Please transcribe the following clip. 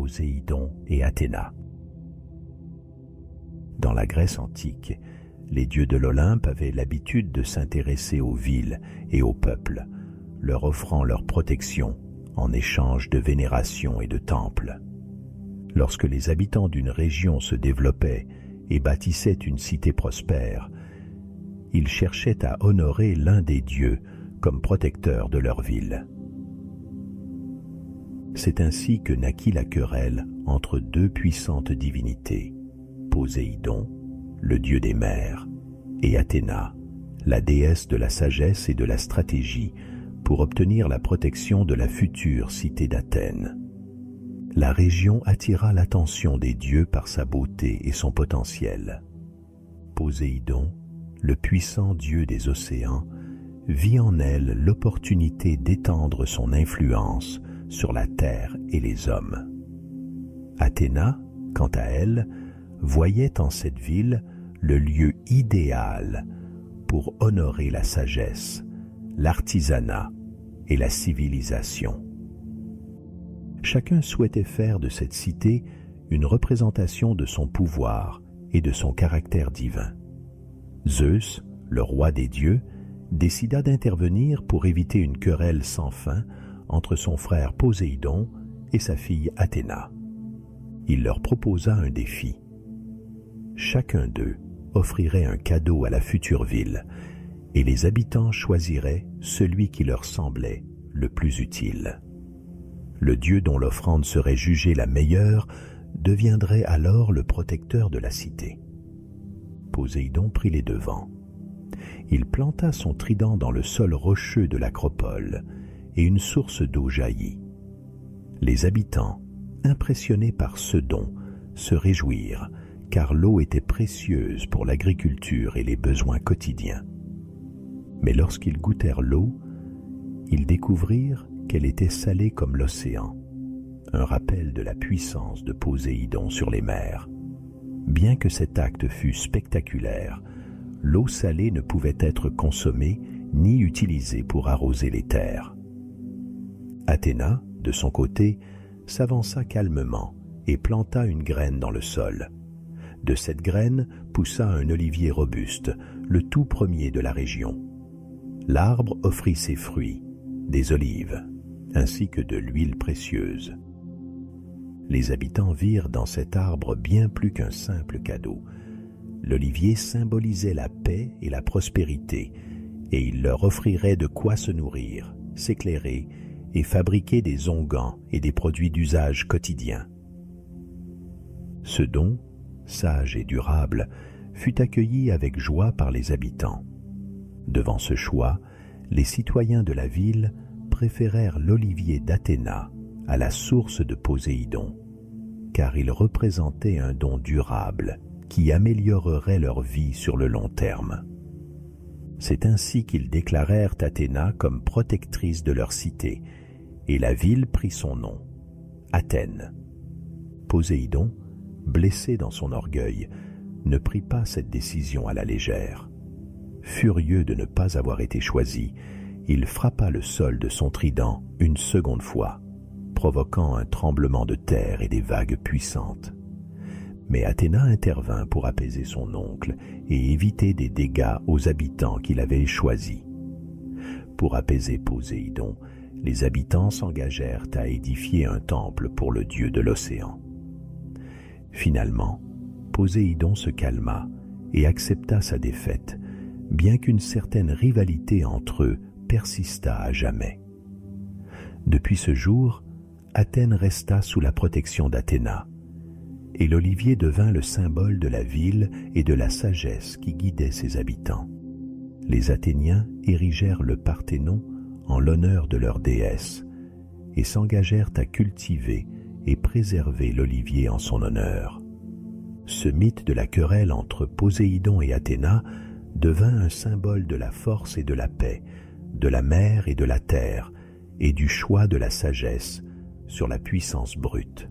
Poséidon et Athéna. Dans la Grèce antique, les dieux de l'Olympe avaient l'habitude de s'intéresser aux villes et aux peuples, leur offrant leur protection en échange de vénération et de temples. Lorsque les habitants d'une région se développaient et bâtissaient une cité prospère, ils cherchaient à honorer l'un des dieux comme protecteur de leur ville. C'est ainsi que naquit la querelle entre deux puissantes divinités, Poséidon, le dieu des mers, et Athéna, la déesse de la sagesse et de la stratégie, pour obtenir la protection de la future cité d'Athènes. La région attira l'attention des dieux par sa beauté et son potentiel. Poséidon, le puissant dieu des océans, vit en elle l'opportunité d'étendre son influence sur la terre et les hommes. Athéna, quant à elle, voyait en cette ville le lieu idéal pour honorer la sagesse, l'artisanat et la civilisation. Chacun souhaitait faire de cette cité une représentation de son pouvoir et de son caractère divin. Zeus, le roi des dieux, décida d'intervenir pour éviter une querelle sans fin entre son frère Poséidon et sa fille Athéna. Il leur proposa un défi. Chacun d'eux offrirait un cadeau à la future ville, et les habitants choisiraient celui qui leur semblait le plus utile. Le dieu dont l'offrande serait jugée la meilleure deviendrait alors le protecteur de la cité. Poséidon prit les devants. Il planta son trident dans le sol rocheux de l'acropole, et une source d'eau jaillit. Les habitants, impressionnés par ce don, se réjouirent, car l'eau était précieuse pour l'agriculture et les besoins quotidiens. Mais lorsqu'ils goûtèrent l'eau, ils découvrirent qu'elle était salée comme l'océan, un rappel de la puissance de Poséidon sur les mers. Bien que cet acte fût spectaculaire, l'eau salée ne pouvait être consommée ni utilisée pour arroser les terres. Athéna, de son côté, s'avança calmement et planta une graine dans le sol. De cette graine poussa un olivier robuste, le tout premier de la région. L'arbre offrit ses fruits, des olives, ainsi que de l'huile précieuse. Les habitants virent dans cet arbre bien plus qu'un simple cadeau. L'olivier symbolisait la paix et la prospérité, et il leur offrirait de quoi se nourrir, s'éclairer et fabriquer des onguents et des produits d'usage quotidien. Ce don, sage et durable, fut accueilli avec joie par les habitants. Devant ce choix, les citoyens de la ville préférèrent l'olivier d'Athéna à la source de Poséidon, car il représentait un don durable qui améliorerait leur vie sur le long terme. C'est ainsi qu'ils déclarèrent Athéna comme protectrice de leur cité, et la ville prit son nom, Athènes. Poséidon, blessé dans son orgueil, ne prit pas cette décision à la légère. Furieux de ne pas avoir été choisi, il frappa le sol de son trident une seconde fois, provoquant un tremblement de terre et des vagues puissantes. Mais Athéna intervint pour apaiser son oncle et éviter des dégâts aux habitants qu'il avait choisis. Pour apaiser Poséidon, les habitants s'engagèrent à édifier un temple pour le dieu de l'océan. Finalement, Poséidon se calma et accepta sa défaite, bien qu'une certaine rivalité entre eux persista à jamais. Depuis ce jour, Athènes resta sous la protection d'Athéna, et l'olivier devint le symbole de la ville et de la sagesse qui guidait ses habitants. Les Athéniens érigèrent le Parthénon en l'honneur de leur déesse et s'engagèrent à cultiver et préserver l'olivier en son honneur. Ce mythe de la querelle entre Poséidon et Athéna devint un symbole de la force et de la paix, de la mer et de la terre, et du choix de la sagesse sur la puissance brute.